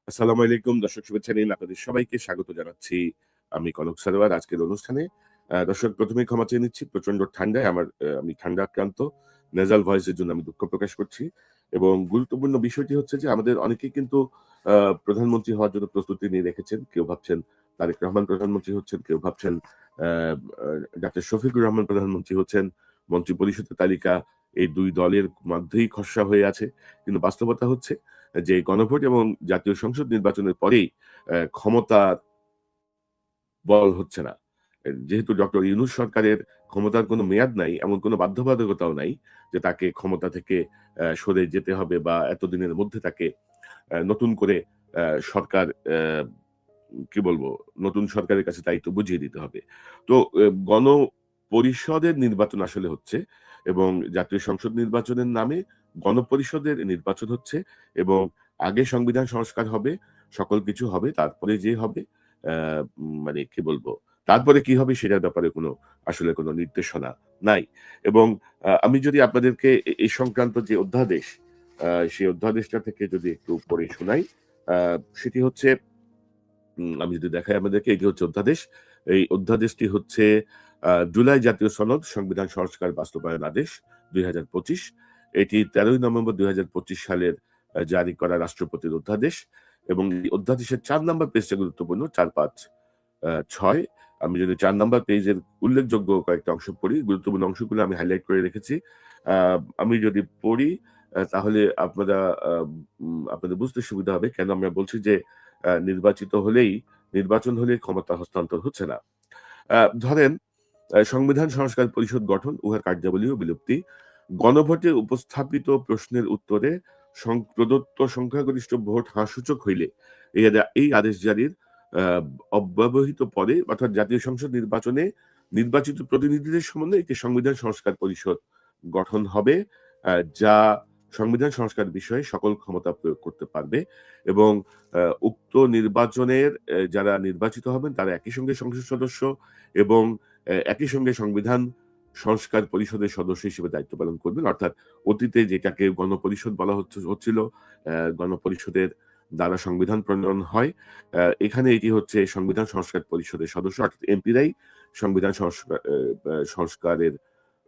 আসসালামু আলাইকুম দর্শক শুভেচ্ছা নিন আপনাদের সবাইকে স্বাগত জানাচ্ছি। আমি কনক সারোয়ার আজকের অনুষ্ঠানে। দর্শক ১ম এই ক্ষমা চেয়ে নিচ্ছি। প্রচন্ড ঠান্ডায় আমি ঠান্ডা আক্রান্ত। নেজাল ভয়েস এর জন্য আমি দুঃখ প্রকাশ করছি। এবং গুরুত্বপূর্ণ বিষয়টি হচ্ছে যে আমাদের অনেকেই কিন্তু আ প্রধানমন্ত্রী হওয়ার জন্য প্রস্তুতি নিয়ে রেখেছেন। কেউ ভাবছেন তারেক রহমান প্রধানমন্ত্রী হচ্ছেন, কেউ ভাবছেন আ আ ডাক্তার শফিকুর রহমান প্রধানমন্ত্রী হচ্ছেন। মন্ত্রিপরিষদের তালিকা এই ২ দলের মধ্যেই খসড়া হয়ে আছে। কিন্তু বাস্তবতা হচ্ছে যে গণভোট এবং জাতীয় সংসদ নির্বাচনের পরেই ক্ষমতার বল হচ্ছে না। যেহেতু ডক্টর ইউনূস সরকারের ক্ষমতার কোনো মেয়াদ নাই, এমন কোনো বাধ্যবাধকতাও নাই যে তাকে ক্ষমতা থেকে সরে যেতে হবে বা এতদিনের মধ্যে তাকে নতুন করে আ সরকার কি বলবো? নতুন সরকারের কাছে দায়িত্ব বুঝিয়ে দিতে হবে। তো গণপরিষদের নির্বাচন আসলে হচ্ছে এবং জাতীয় সংসদ নির্বাচনের নামে গণপরিষদের নির্বাচন হচ্ছে এবং আগে সংবিধান সংস্কার হবে, সকল কিছু হবে। তারপরে যে হবে আ মানে কি বলবো? তারপরে কি হবে সেটার ব্যাপারে আসলে কোনো নির্দেশনা নাই। এবং আমি যদি আপনাদেরকে এই সংক্রান্ত যে অধ্যাদেশ, সেই অধ্যাদেশটা থেকে যদি একটু পড়ে শোনাই, আ সেটি হচ্ছে আমি যদি দেখাই আমাদেরকে এটি হচ্ছে অধ্যাদেশ। এই অধ্যাদেশটি হচ্ছে জুলাই জাতীয় সনদ সংবিধান সংস্কার বাস্তবায়ন আদেশ ২০২৫। এটি ১৩ই নভেম্বর ২০২৫ সালের জারি করা রাষ্ট্রপতির অধ্যাদেশ এবং এই অধ্যাদেশের ৪ নাম্বার পেজটা গুরুত্বপূর্ণ ৪, ৫, ৬। আমি যদি ৪ নাম্বার পেজের উল্লেখযোগ্য কয়েকটা অংশ পড়ি, গুরুত্বপূর্ণ অংশগুলো আমি হাইলাইট করে রেখেছি। আ আমি যদি পড়ি তাহলে আপনাদের বুঝতে সুবিধা হবে কেন আমরা বলছি যে নির্বাচন হলেই ক্ষমতা হস্তান্তর হচ্ছে না। আ ধরেন সংবিধান সংস্কার পরিষদ গঠন, উহার কার্যাবলী ও বিলুপ্তি। গণভোটে উপস্থাপিত প্রশ্নের উত্তরে প্রদত্ত সংখ্যাগরিষ্ঠ ভোট হাঁ-সূচক হইলে এই আদেশ জারির আ অব্যবহিত পরে অর্থাৎ জাতীয় সংসদ নির্বাচনে নির্বাচিত প্রতিনিধিদের সমন্বয়ে একটি সংবিধান সংস্কার পরিষদ গঠন হবে, যা সংবিধান সংস্কার বিষয়ে সকল ক্ষমতা প্রয়োগ করতে পারবে এবং উক্ত নির্বাচনের যারা নির্বাচিত হবেন তারা একই সঙ্গে সংসদ সদস্য এবং একই সঙ্গে সংবিধান সংস্কার পরিষদের সদস্য হিসেবে দায়িত্ব পালন করবেন। অর্থাৎ অতীতে যেটাকে গণপরিষদ বলা হচ্ছিল, গণপরিষদের দ্বারা সংবিধান প্রণয়ন হয়। এখানে এটি হচ্ছে সংবিধান সংস্কার পরিষদের সদস্য অর্থাৎ এমপিরাই সংবিধান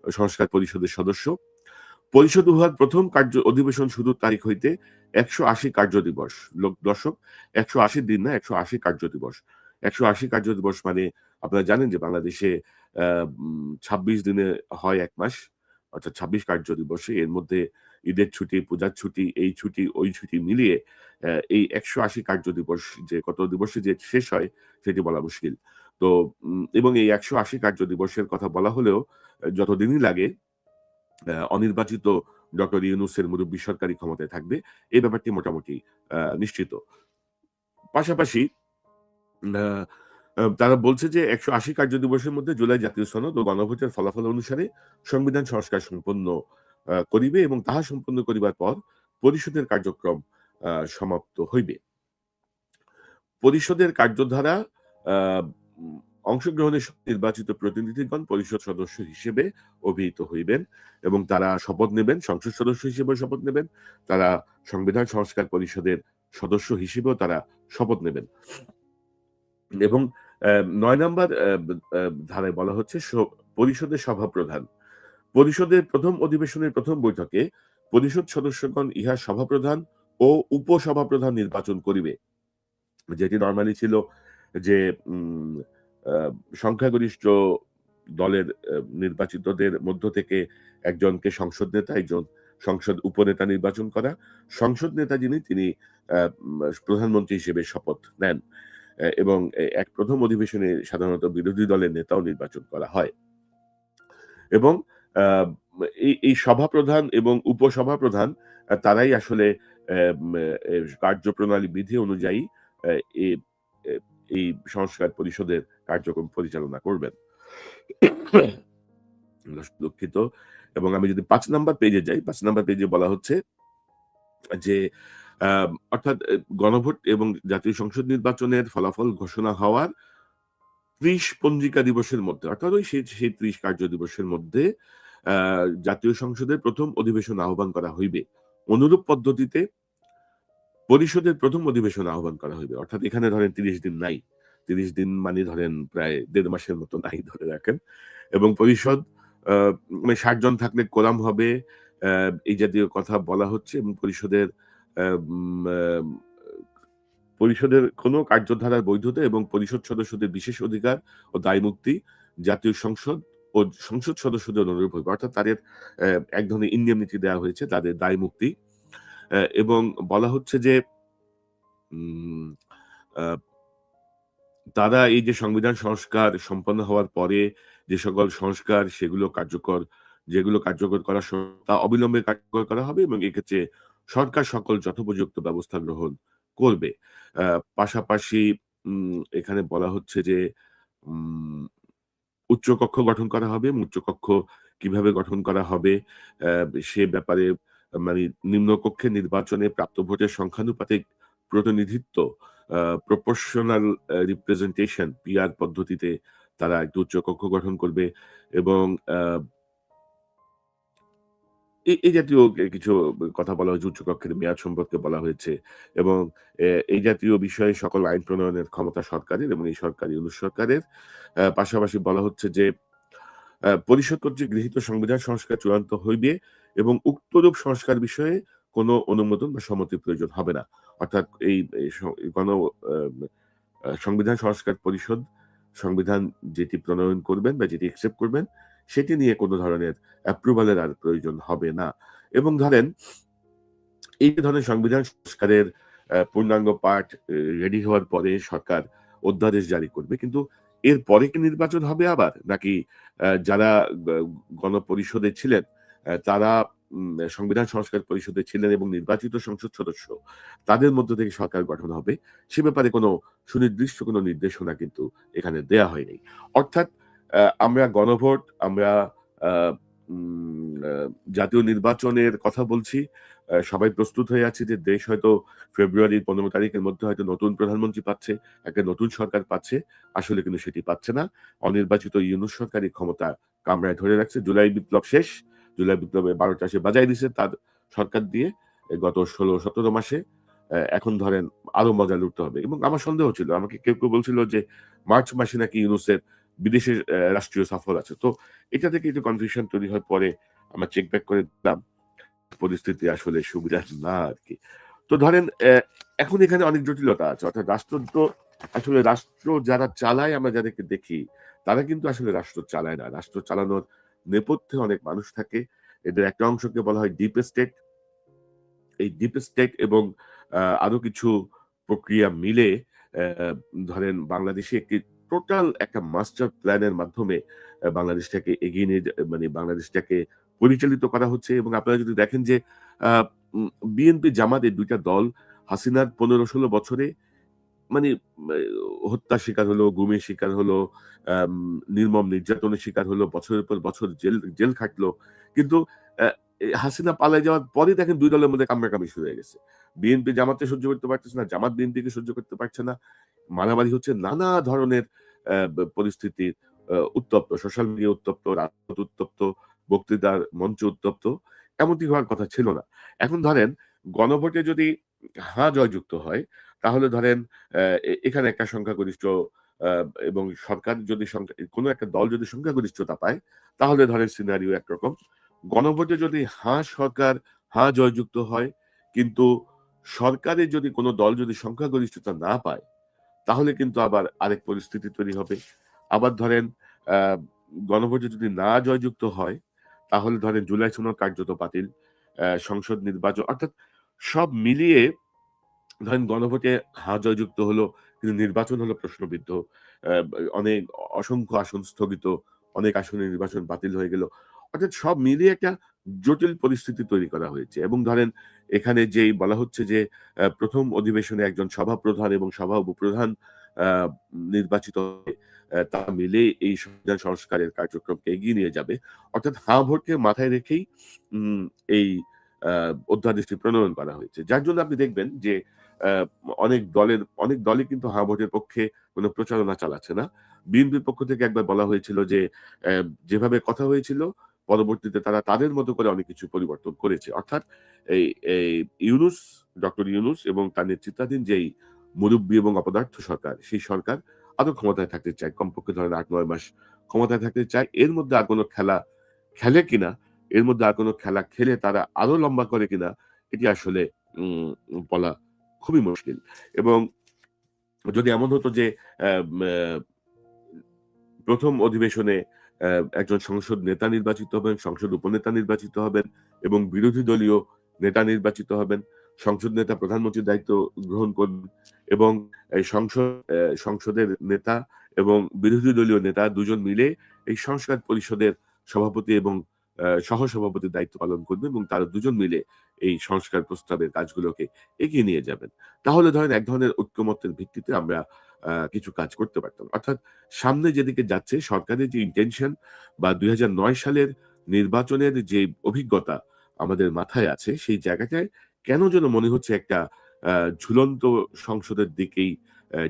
সংস্কার পরিষদের সদস্য। পরিষদ উহার ১ম অধিবেশন শুরুর তারিখ হইতে ১৮০ কার্য দিবস। দর্শক ১৮০ দিন না ১৮০ কার্য দিবস। ১৮০ কার্য দিবস মানে আপনারা জানেন যে বাংলাদেশে ২৬ দিনে হয় ১ মাস। অর্থাৎ ২৬ কার্য দিবসে এর মধ্যে ঈদের ছুটি, পূজার ছুটি, এই ছুটি, ওই ছুটি মিলিয়ে এই ১৮০ কার্য দিবস যে কত দিবসে যে শেষ হয় সেটি বলা মুশকিল। তো এবং এই ১৮০ কার্য দিবসের কথা বলা হলেও যতদিনই লাগে অনির্বাচিত ডক্টর ইউনূসের মুরুব্বি সরকারি ক্ষমতায় থাকবে। এই ব্যাপারটি মোটামুটি নিশ্চিত। পাশাপাশি আ আ তারা বলছে যে ১৮০ কার্য দিবসের মধ্যে জুলাই জাতীয় সনদ ও গণভোটের ফলাফল অনুসারে সংবিধান সংস্কার সম্পন্ন করিবে এবং তাহা সম্পন্ন করিবার পর পরিষদের কার্যক্রম সমাপ্ত হইবে। পরিষদের কার্যধারা আ উম অংশগ্রহণের নির্বাচিত প্রতিনিধিগণ পরিষদ সদস্য হিসেবে অভিহিত হইবেন এবং তারা শপথ নেবেন, সংসদ সদস্য হিসেবেও শপথ নেবেন। তারা সংবিধান সংস্কার পরিষদের সদস্য হিসেবেও তারা শপথ নেবেন। এবং ৯ নাম্বার ধারায় বলা হচ্ছে পরিষদের সভাপ্রধান। পরিষদের ১ম অধিবেশনের ১ম বৈঠকে পরিষদ সদস্যগণ ইহার সভাপ্রধান ও উপসভাপ্রধান নির্বাচন করিবে। যেটি নরমালি ছিল যে উম আ সংখ্যাগরিষ্ঠ দলের নির্বাচিতদের মধ্য থেকে একজনকে সংসদ নেতা, একজন সংসদ উপনেতা নির্বাচন করা। সংসদ নেতা যিনি তিনি আ উম প্রধানমন্ত্রী হিসেবে শপথ নেন। এবং ১ম অধিবেশনে সাধারণত বিরোধী দলের নেতাও নির্বাচন করা হয়। এবং আ এই সভাপ্রধান এবং উপসভাপ্রধান তারাই আসলে এম এ কার্যপ্রণালী বিধি অনুযায়ী এ এ এ এই সংস্কার পরিষদের কার্যক্রম পরিচালনা করবেন। দুঃখিত। এবং আমি যদি ৫ নাম্বার পেজে যাই, ৫ নাম্বার পেজে বলা হচ্ছে যে অর্থাৎ গণভোট এবং জাতীয় সংসদ নির্বাচনের ফলাফল ঘোষণা হওয়ার ৩০ পঞ্জিকা দিবসের মধ্যে অর্থাৎ সেই ৩০ কার্য দিবসের মধ্যে আ জাতীয় সংসদের ১ম অধিবেশন আহ্বান করা হইবে। অনুরূপ পদ্ধতিতে পরিষদের প্রথম অধিবেশন আহ্বান করা হইবে। অর্থাৎ এখানে ধরেন ৩০ দিন নাই। ৩০ দিন মানে ধরেন প্রায় ১.৫ মাসের মতো নাই ধরে রাখেন। এবং পরিষদ আ মানে ৬০ জন থাকলে কোরাম হবে, আ এই জাতীয় কথা বলা হচ্ছে এবং পরিষদের আ উম আ পরিষদের কোনো কার্যধারার বৈধতা এবং পরিষদ সদস্যদের বিশেষ অধিকার ও দায়মুক্তি জাতীয় সংসদ ও সংসদ সদস্যদের অনুরূপ হইবে। অর্থাৎ তাদের এক ধরনের ইন্ডেমনিটি দেওয়া হয়েছে, তাদের দায়মুক্তি। এবং বলা হচ্ছে যে উম আ তারা এই যে সংবিধান সংস্কার সম্পন্ন হওয়ার পরে যে সকল সংস্কার যেগুলো কার্যকর করা তা অবিলম্বে কার্যকর করা হবে এবং এক্ষেত্রে সরকার সকল যথোপযুক্ত ব্যবস্থা গ্রহণ করবে। আ পাশাপাশি এখানে বলা হচ্ছে যে উম উচ্চকক্ষ গঠন করা হবে। উচ্চকক্ষ কিভাবে গঠন করা হবে অ্যা সে ব্যাপারে মানে নিম্নকক্ষে নির্বাচনে প্রাপ্ত ভোটের সংখ্যানুপাতিক প্রতিনিধিত্ব আ প্রপোর্শনাল রিপ্রেজেন্টেশন পিআর পদ্ধতিতে তারা একটি উচ্চকক্ষ গঠন করবে এবং এই জাতীয় কিছু কথা বলা হয়েছে, উচ্চকক্ষের মেয়াদ সম্পর্কে বলা হয়েছে এবং এই জাতীয় বিষয়ে সকল আইন প্রণয়নের ক্ষমতা সরকারের এবং এই সরকারি ইউনুস সরকারের। পাশাপাশি বলা হচ্ছে যে পরিষদ কর্তৃক গৃহীত সংবিধান সংস্কার চূড়ান্ত হইবে এবং উক্তরূপ সংস্কার বিষয়ে কোনো অনুমোদন বা সম্মতির প্রয়োজন হবে না। অর্থাৎ এই এই স গণ আ সংবিধান সংস্কার পরিষদ সংবিধান যেটি প্রণয়ন করবেন বা যেটি একসেপ্ট করবেন, সেটি নিয়ে কোন ধরনের অ্যাপ্রুভাল এর আর প্রয়োজন হবে না। এবং ধরেন এই যে ধরনের সংবিধান সংস্কারের পূর্ণাঙ্গ পাঠ রেডি হওয়ার পরে সরকার অধ্যাদেশ জারি করবে। কিন্তু এরপরে কি নির্বাচন হবে আবার? নাকি যারা গ গণপরিষদে ছিলেন তারা সংবিধান সংস্কার পরিষদে ছিলেন এবং নির্বাচিত সংসদ সদস্য, তাদের মধ্য থেকে সরকার গঠন হবে। সে ব্যাপারে কোনো সুনির্দিষ্ট কোনো নির্দেশনা কিন্তু এখানে দেয়া হয়নি। অর্থাৎ আমরা গণভোট, আমরা আ উম আ জাতীয় নির্বাচনের কথা বলছি। সবাই প্রস্তুত হয়ে আছি যে দেশ হয়তো ফেব্রুয়ারির ১৫ তারিখের মধ্যে হয়তো নতুন প্রধানমন্ত্রী পাচ্ছে, একটা নতুন সরকার পাচ্ছে। আসলে কিন্তু সেটি পাচ্ছে না। অনির্বাচিত ইউনূস সরকারই ক্ষমতা কামড়ায় ধরে রাখছে। জুলাই বিপ্লব শেষ। জুলাই বিপ্লবে ১২টা সে বাজায় দিছে তার সরকার দিয়ে গত ১৬-১৭ মাসে। এখন ধরেন আরো মজা লুটতে হবে এবং আমার সন্দেহ ছিল। আমাকে কেউ বলছিল যে মার্চ মাসে নাকি ইউনূসের বিদেশে রাষ্ট্রীয় সফর আছে। তো এটা থেকে একটু কনফিউশন তৈরি হওয়ার পরে আমরা চেক ব্যাক করে দেখলাম পরিস্থিতি আসলে সুবিধার না আরকি। তো ধরেন এখন এখানে অনেক জটিলতা আছে। অর্থাৎ রাষ্ট্র যারা চালায় আমরা যাদেরকে দেখি, তারা কিন্তু আসলে রাষ্ট্র চালায় না। রাষ্ট্র চালানোর নেপথ্যে অনেক মানুষ থাকে। এদের একটা অংশকে বলা হয় ডিপ স্টেট। এই ডিপ স্টেট এবং আরো কিছু প্রক্রিয়া মিলে ধরেন বাংলাদেশে একটি টোটাল একটা মাস্টার প্ল্যানের মাধ্যমে বাংলাদেশটাকে এগিয়ে নিয়ে মানে বাংলাদেশটাকে পরিচালিত করা হচ্ছে এবং আপনারা যদি দেখেন যে আ উম বিএনপি জামাত এই ২ টা দল হাসিনার ১৫-১৬ বছরে মানে মে হত্যার শিকার হলো, গুমের শিকার হলো, আম নির্মম নির্যাতনের শিকার হলো, বছরের পর বছর জেল খাটলো। কিন্তু অ্যা হাসিনা পালায় যাওয়ার পরে দেখেন ২ দলের মধ্যে কামড়াকামি শুরু হয়ে গেছে। বিএনপি জামাতকে সহ্য করতে পারতেছে না, জামাত বিএনপিকে সহ্য করতে পারছে না। মারামারি হচ্ছে, নানা ধরনের পরিস্থিতি উত্তপ্ত। সোশ্যাল মিডিয়া উত্তপ্ত, রাজপথ উত্তপ্ত, বক্তৃতার মঞ্চ উত্তপ্ত। এমনটি হওয়ার কথা ছিল না। এখন ধরেন গণভোটে যদি হ্যাঁ জয়যুক্ত হয়, তাহলে ধরেন এখানে একটা সংখ্যাগরিষ্ঠ আ এবং সরকার যদি কোন একটা দল যদি সংখ্যাগরিষ্ঠতা পায়, তাহলে ধরেন সিনারিও একরকম। গণভোটে যদি সরকার জয়যুক্ত হয়, কিন্তু সরকারে যদি কোন দল যদি সংখ্যাগরিষ্ঠতা না পায়, তাহলে কিন্তু আবার আরেক পরিস্থিতি তৈরি হবে। আবার ধরেন আ গণভোটে যদি জয়যুক্ত হয়, তাহলে ধরেন জুলাই সনদ কার্যত বাতিল। সংসদ নির্বাচন অর্থাৎ সব মিলিয়ে ধরেন গণভোটে জয়যুক্ত হলো, কিন্তু নির্বাচন হলো প্রশ্নবিদ্ধ। অনেক অসংখ্য আসন স্থগিত, অনেক আসনে নির্বাচন বাতিল হয়ে গেল। অর্থাৎ সব মিলিয়ে একটা জটিল পরিস্থিতি তৈরি করা হয়েছে এবং ধরেন এখানে যেই বলা হচ্ছে যে ১ম অধিবেশনে একজন সভাপ্রধান এবং সভা উপপ্রধান আ নির্বাচিত হয়ে তা মিলে এই সংবিধান সংস্কারের কার্যক্রমকে এগিয়ে নিয়ে যাবে। অর্থাৎ ভোটকে মাথায় রেখেই উম এই আ অধ্যাদেশটি প্রণয়ন করা হয়েছে। যার জন্য আপনি দেখবেন যে অ্যা অনেক দলই কিন্তু ভোটের পক্ষে কোন প্রচারণা চালাচ্ছে না। বিএনপির পক্ষ থেকে একবার বলা হয়েছিল যে, যেভাবে কথা হয়েছিল পরবর্তীতে তারা তাদের মতো করে অনেক কিছু পরিবর্তন করেছে। অর্থাৎ এই এই ইউনূস, ডক্টর ইউনূস এবং তার নেতৃত্বাধীন যেই মুরুব্বি এবং অপদার্থ সরকার, সেই সরকার আরো ক্ষমতায় থাকতে চায়। কমপক্ষে ধরেন ৮-৯ মাস ক্ষমতায় থাকতে চায়। এর মধ্যে আর কোন খেলা খেলে কিনা, এর মধ্যে আর কোন খেলা খেলে তারা আরো লম্বা করে কিনা, এটি আসলে বলা খুবই মুশকিল। এবং যদি এমন হতো যে আম আ ১ম অধিবেশনে একজন সংসদ নেতা নির্বাচিত হবেন, সংসদ উপনেতা নির্বাচিত হবেন এবং বিরোধী দলীয় নেতা নির্বাচিত হবেন। সংসদ নেতা প্রধানমন্ত্রীর দায়িত্ব গ্রহণ করবেন এবং এই সংসদের নেতা এবং বিরোধী দলীয় নেতা দুজন মিলে এই সংস্কার পরিষদের সভাপতি এবং সহসভাপতির দায়িত্ব পালন করবেন এবং তারা দুজন মিলে এই সংস্কার প্রস্তাবের কাজগুলোকে এগিয়ে নিয়ে যাবেন। তাহলে ধরেন এক ধরনের ঐক্যমত্যের ভিত্তিতে আমরা কিছু কাজ করতে পারতাম। অর্থাৎ সামনে যেদিকে যাচ্ছে সরকারের যে ইনটেনশন বা ২০০৯ সালের নির্বাচনের যে অভিজ্ঞতা আমাদের মাথায় আছে, সেই জায়গাটায় কেন যেন মনে হচ্ছে একটা আ ঝুলন্ত সংসদের দিকেই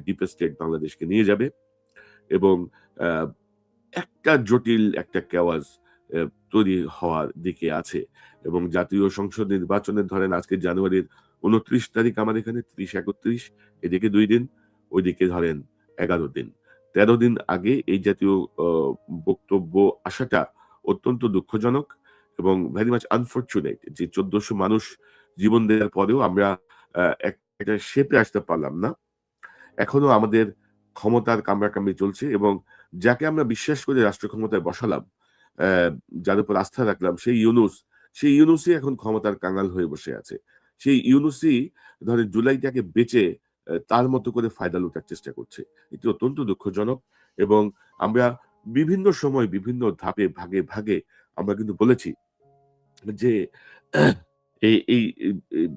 ডিপ স্টেট বাংলাদেশকে নিয়ে যাবে এবং আ একটা জটিল একটা কেওয়াজ অ্যা তৈরি হওয়ার দিকে আছে এবং জাতীয় সংসদ নির্বাচনের ধরেন আজকে জানুয়ারির ২৯ তারিখ আমার এখানে ৩০-৩১ এদিকে ২ দিন, ওইদিকে ধরেন ১১ দিন। ১৩ দিন আগে এই জাতীয় অ বক্তব্য আসাটা অত্যন্ত দুঃখজনক এবং ভেরি মাচ আনফরচুনেট যে ১৪০০ মানুষ জীবন দেওয়ার পরেও আমরা একটা শেপে আসতে পারলাম না। এখনো আমাদের ক্ষমতার কামড়াকামড়ি চলছে এবং যাকে আমরা বিশ্বাস করে রাষ্ট্র ক্ষমতায় বসালাম, অ্যা যার উপর আস্থা রাখলাম সেই ইউনূসই এখন ক্ষমতার কাঙাল হয়ে বসে আছে। সেই ইউনূসই ধরেন জুলাইটাকে বেচে তার মতো করে ফায়দা লুটার চেষ্টা করছে। এটি অত্যন্ত দুঃখজনক এবং আমরা বিভিন্ন সময় বিভিন্ন ধাপে ভাগে আমরা কিন্তু বলেছি যে এই এই এই এই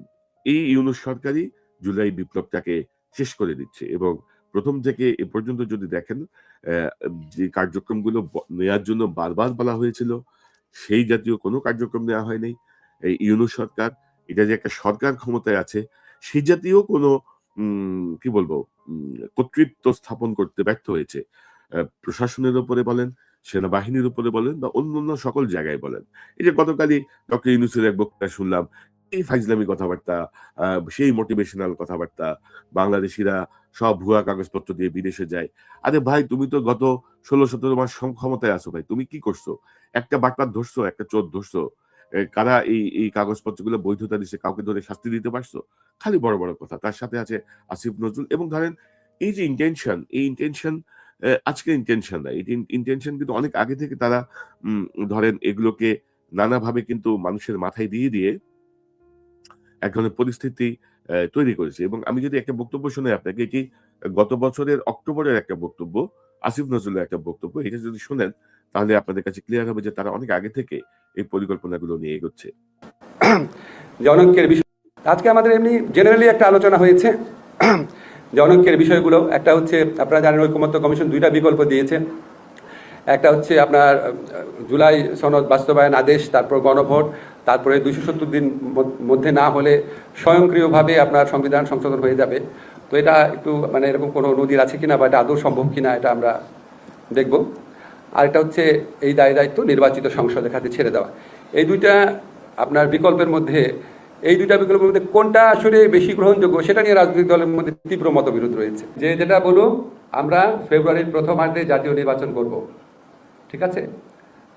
এই ইউনূস সরকারই জুলাই বিপ্লবটাকে শেষ করে দিচ্ছে এবং ১ম থেকে এ পর্যন্ত যদি দেখেন অ্যা যে কার্যক্রমগুলো নেয়ার জন্য বারবার বলা হয়েছিল, সেই জাতীয় কোনো কার্যক্রম নেওয়া হয় নাই। এই ইউনূস সরকার, এটা যে একটা সরকার ক্ষমতায় আছে, সেই জাতীয় কোনো কি বলবো? কর্তৃত্ব স্থাপন করতে ব্যর্থ হয়েছে। প্রশাসনের উপরে বলেন, সেনাবাহিনীর উপরে বলেন বা অন্যান্য সকল জায়গায় বলেন। এই যে গতকালই ডক্টর ইউনূসের এক বক্তৃতা শুনলাম, এই ফাইজলামি কথাবার্তা, আ সেই মোটিভেশনাল কথাবার্তা, বাংলাদেশীরা সব ভুয়া কাগজপত্র দিয়ে বিদেশে যায়। আরে ভাই তুমি তো গত ১৬-১৭ মাস ক্ষমতায় আছো ভাই। তুমি কি করছো? একটা বাটপার ধরছো, একটা চোর ধরছো? কারা এই কাগজপত্রগুলো বৈধতা দিছে কাউকে ধরে শাস্তি দিতে পারছো? খালি বড় কথা। তার সাথে আছে আসিফ নজরুল এবং ধরেন এই যে ইনটেনশন, এই ইনটেনশন আজকের ইনটেনশন না। এই ইনটেনশন কিন্তু অনেক আগে থেকে তারা উম ধরেন এগুলোকে নানাভাবে কিন্তু মানুষের মাথায় দিয়ে এক ধরনের পরিস্থিতি তৈরি করেছে এবং আমি যদি একটা বক্তব্য শোনাই আপনাকে, এটি গত বছরের অক্টোবরের একটা বক্তব্য, আসিফ নজরুলের একটা বক্তব্য। এটা যদি শোনেন তাহলে আপনাদের কাছে ক্লিয়ার হবে যে তারা অনেক আগে থেকে এই পরিকল্পনাগুলো নিয়ে এগোচ্ছে। জনৈক্যের বিষয় আজকে আমাদের এমনি জেনারেলি একটা আলোচনা হয়েছে জনৈক্যের বিষয়গুলো। একটা হচ্ছে আপনারা জানেন ঐকমত্য কমিশন ২টা বিকল্প দিয়েছে। একটা হচ্ছে আপনার জুলাই সনদ বাস্তবায়ন আদেশ, তারপর গণভোট, তারপরে ২৭০ দিন মধ্যে না হলে স্বয়ংক্রিয়ভাবে আপনার সংবিধান সংশোধন হয়ে যাবে। তো এটা একটু মানে এরকম কোনো নজির আছে কিনা বা এটা আদৌ সম্ভব কিনা এটা আমরা দেখব। আর এটা হচ্ছে এই দায়িত্ব নির্বাচিত সংসদের হাতে ছেড়ে দেওয়া। এই দুইটা আপনার বিকল্পের মধ্যে কোনটা আসলে বেশি গ্রহণযোগ্য সেটা নিয়ে রাজনৈতিক দলের মধ্যে তীব্র মতবিরোধ রয়েছে। যেটা বলুন, আমরা ফেব্রুয়ারির প্রথমার্ধে জাতীয় নির্বাচন করব, ঠিক আছে?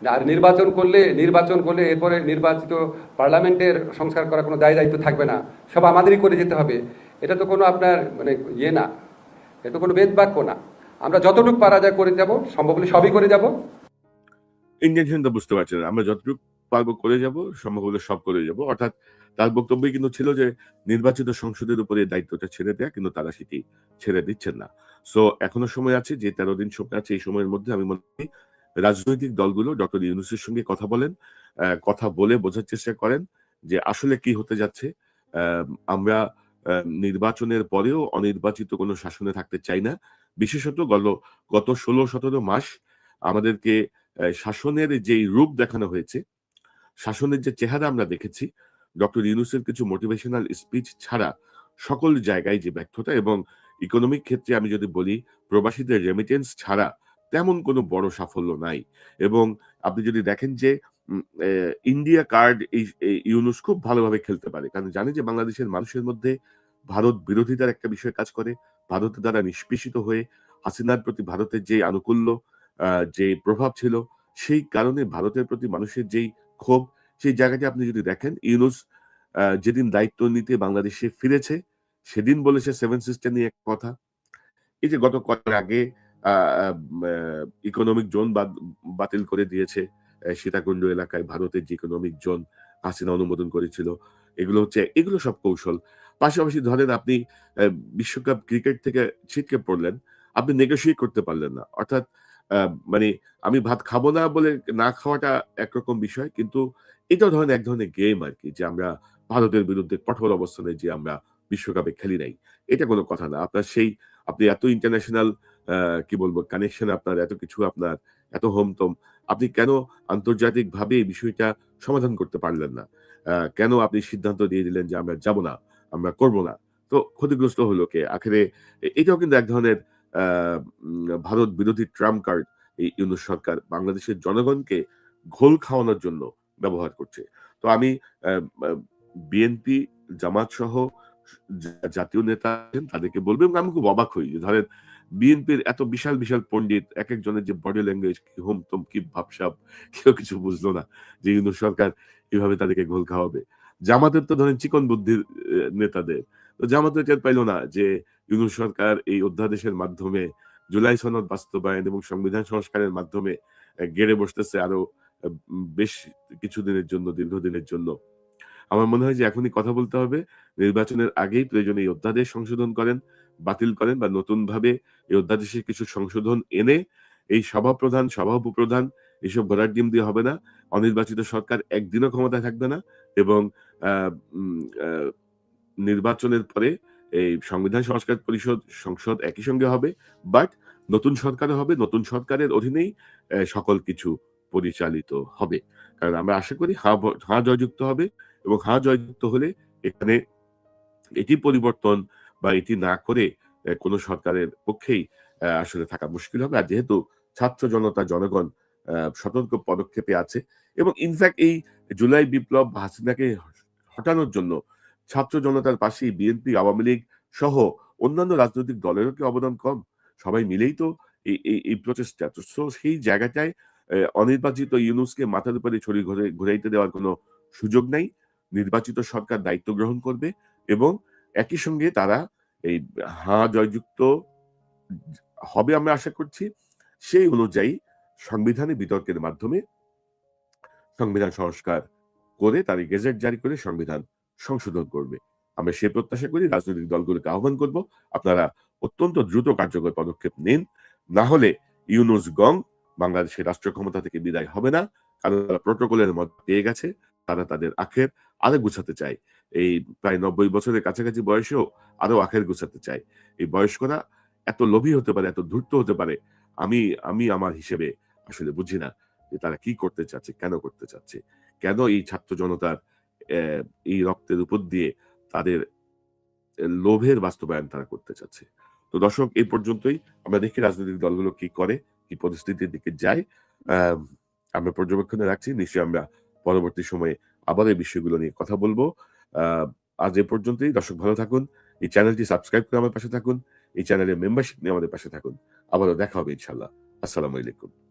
আর নির্বাচন করলে এরপরে নির্বাচিত পার্লামেন্টের সংস্কার করার কোনো দায়িত্ব থাকবে না, সব আমাদেরই করে যেতে হবে। এটা তো কোনো আপনার মানে না, এটা কোনো বেদ বাক্য না। আমরা যতটুকু পারা যায় করে যাব, সম্ভব হলে সবই করে যাব। ইন্টেনশনটা বুঝতে পারছেন। আমরা যতটুকু পারবো করে যাব, সম্ভব হলে সব করে যাব। অর্থাৎ তার বক্তব্যই কিন্তু ছিল যে নির্বাচিত সংসদের উপরে এই দায়িত্বটা ছেড়ে দেয়া, কিন্তু তারা সেটি ছেড়ে দিচ্ছেন না। সো এখনো সময় আছে, যে ১৩ দিন সময় আছে, এই সময়ের মধ্যে আমি মনে করি রাজনৈতিক দলগুলো ডক্টর ইউনূসের সঙ্গে কথা বলেন, কথা বলে বোঝার চেষ্টা করেন যে আসলে কি হতে যাচ্ছে। আমরা নির্বাচনের পরেও অনির্বাচিত কোনো শাসনে থাকতে চাই না। বিশেষত গত ১৬-১৭ মাস আমাদেরকে শাসনের যেই রূপ দেখানো হয়েছে, শাসনের যে চেহারা আমরা দেখেছি, ডক্টর ইউনূসের কিছু মোটিভেশনাল স্পিচ ছাড়া সকল জায়গায় যে ব্যর্থতা এবং ইকোনমিক ক্ষেত্রে আমি যদি বলি, প্রবাসীদের রেমিটেন্স ছাড়া তেমন কোনো বড় সাফল্য নাই। এবং আপনি যদি দেখেন যে ইন্ডিয়া কার্ড এই ইউনূস খুব ভালোভাবে খেলতে পারে। কারণ জানে যে বাংলাদেশের মানুষের মধ্যে ভারত বিরোধিতার একটা বিষয় কাজ করে। ভারতের দ্বারা নিষ্পেষিত হয়ে হাসিনার প্রতি ভারতের যে আনুকূল্য, যে প্রভাব ছিল, সেই কারণে ভারতের প্রতি মানুষের যেই ক্ষোভ, সেই জায়গাটি আপনি যদি দেখেন, ইউনূস যেদিন দায়িত্ব নিতে বাংলাদেশে ফিরেছে, সেদিন বলেছে 7 সিস্টার নিয়ে এক কথা। এই যে গত কয়েক আগে আ আ ইকোনমিক জোন বাতিল করে দিয়েছে। সীতাকুণ্ড এলাকায় ভারতের যে ইকোনমিক জোন হাসিনা অনুমোদন করেছিল। এগুলো সব কৌশল। পাশাপাশি ধরেন আপনি বিশ্বকাপ ক্রিকেট থেকে ছিটকে পড়লেন। আপনি নেগোশিয়েট করতে পারলেন না। অর্থাৎ আ মানে আমি ভাত খাবো না বলে না খাওয়াটা একরকম বিষয়। কিন্তু এটাও ধরেন এক ধরনের গেম আরকি, যে আমরা ভারতের বিরুদ্ধে কঠোর অবস্থানে যে আমরা বিশ্বকাপে খেলি নাই। এটা কোন কথা না। আপনি এত ইন্টারন্যাশনাল আ কি বলবো কানেকশন আপনার, এত কিছু আপনার, এত হোমতোম। আপনি কেন আন্তর্জাতিকভাবে এই বিষয়টা সমাধান করতে পারলেন না? কেন আপনি সিদ্ধান্ত দিয়ে দিলেন যে আমরা যাব না, আমরা করব না। তো ক্ষতিগ্রস্ত হলো কে? আখেরে এটাও কিন্তু এক ধরনের আ ভারত বিরোধী ট্রাম্প কার্ড এই ইউনূস সরকার বাংলাদেশের জনগণকে ঘোল খাওয়ানোর জন্য ব্যবহার করছে। তো আমি আ আ বিএনপি, জামাত সহ জাতীয় নেতা আছেন তাদেরকে বলব, এবং আমি খুব অবাক হই যে ধরেন বিএনপির এত বিশাল, বিশাল পন্ডিত, একেকজনের যে বডি ল্যাঙ্গুয়েজ, কি হোমতোম, কি ভাবসাব, কেউ কিছু বুঝলো না যে ইউনূস সরকার এভাবে তাদেরকে ঘোল খাওয়াবে। জামাতের তো ধরেন চিকন বুদ্ধির নেতাদের। তো জামাতও টের পাইল না যে ইউনূস সরকার এই অধ্যাদেশের মাধ্যমে জুলাই সনদ বাস্তবায়ন এবং সংবিধান সংস্কারের মাধ্যমে গেড়ে বসতেছে আরো বেশ কিছুদিনের জন্য, দীর্ঘদিনের জন্য। আমার মনে হয় যে এখনই কথা বলতে হবে। নির্বাচনের আগেই প্রয়োজনে এই অধ্যাদেশ সংশোধন করেন, বাতিল করেন, বা নতুনভাবে এই অধ্যাদেশে কিছু সংশোধন এনে এই সভাপ্রধান, সভা উপপ্রধান এসব ঘোড়ার ডিম দিয়ে হবে না। অনির্বাচিত সরকার একদিনও ক্ষমতায় থাকবে না, এবং আ উম আ নির্বাচনের পরে এই সংবিধান সংস্কার পরিষদ, সংসদ একই সঙ্গে হবে। বাট নতুন সরকারও হবে। নতুন সরকারের অধীনেই সকল কিছু পরিচালিত হবে। কারণ আমরা আশা করি হাঁ জয়যুক্ত হবে, এবং হাঁ জয়যুক্ত হলে এখানে এটি পরিবর্তন বা এটি না করে কোন সরকারের পক্ষেই আসলে থাকা মুশকিল হবে। আর যেহেতু ছাত্র জনতা, জনগণ সতর্ক পদক্ষেপে আছে, এবং ইনফেক্ট এই জুলাই বিপ্লব বা হাসিনাকে হটানোর জন্য ছাত্র জনতার পাশেই বিএনপি, আওয়ামী লীগ সহ অন্যান্য রাজনৈতিক দলেরও কি অবদান কম? সবাই মিলেই তো এই প্রচেষ্টা। সো সেই জায়গাটায় অনির্বাচিত ইউনূসকে মাথার উপরে ছড়ি ঘুরাইতে দেওয়ার কোন সুযোগ নাই। নির্বাচিত সরকার দায়িত্ব গ্রহণ করবে, এবং একই সঙ্গে তারা এই হাঁ জয়যুক্ত হবে আমরা আশা করছি। সেই অনুযায়ী সংবিধানে বিতর্কের মাধ্যমে সংবিধান সংস্কার করে, তার গেজেট জারি করে সংবিধান সংশোধন করবে। আমরা সে প্রত্যাশা করি। রাজনৈতিক দলগুলোকে আহ্বান করব, আপনারা অত্যন্ত দ্রুত কার্যকর পদক্ষেপ নিন। না হলে ইউনূস গং বাংলাদেশের রাষ্ট্র ক্ষমতা থেকে বিদায় হবে না। কারণ তারা প্রটোকলের মধ্যে পেয়ে গেছে। তারা তাদের আখের আরো গুছাতে চায়। এই প্রায় ৯০ বছরের কাছাকাছি বয়সেও আরো আখের গুছাতে চায়। এই বয়স্করা এত লোভী হতে পারে, এত ধূর্ত হতে পারে, আমি আমি আমার হিসেবে আসলে বুঝি না যে তারা কি করতে চাচ্ছে, কেন করতে চাচ্ছে? কেন এই ছাত্র জনতার এই রক্তের উপর দিয়ে তাদের লোভের বাস্তবায়ন তারা করতে চাচ্ছে? তো দর্শক, এই পর্যন্তই। আমরা দেখি রাজনৈতিক দলগুলো কি করে, কি পরিস্থিতির দিকে যায়। আম আমরা পর্যবেক্ষণে রাখছি। নিশ্চয়ই আমরা পরবর্তী সময়ে আবার এই বিষয়গুলো নিয়ে কথা বলব। আ আজ এ পর্যন্তই। দর্শক ভালো থাকুন। এই চ্যানেলটি সাবস্ক্রাইব করে আমার পাশে থাকুন। এই চ্যানেলের মেম্বারশিপ নিয়ে আমাদের পাশে থাকুন। আবারও দেখা হবে ইনশাআল্লাহ। আসসালামু আলাইকুম।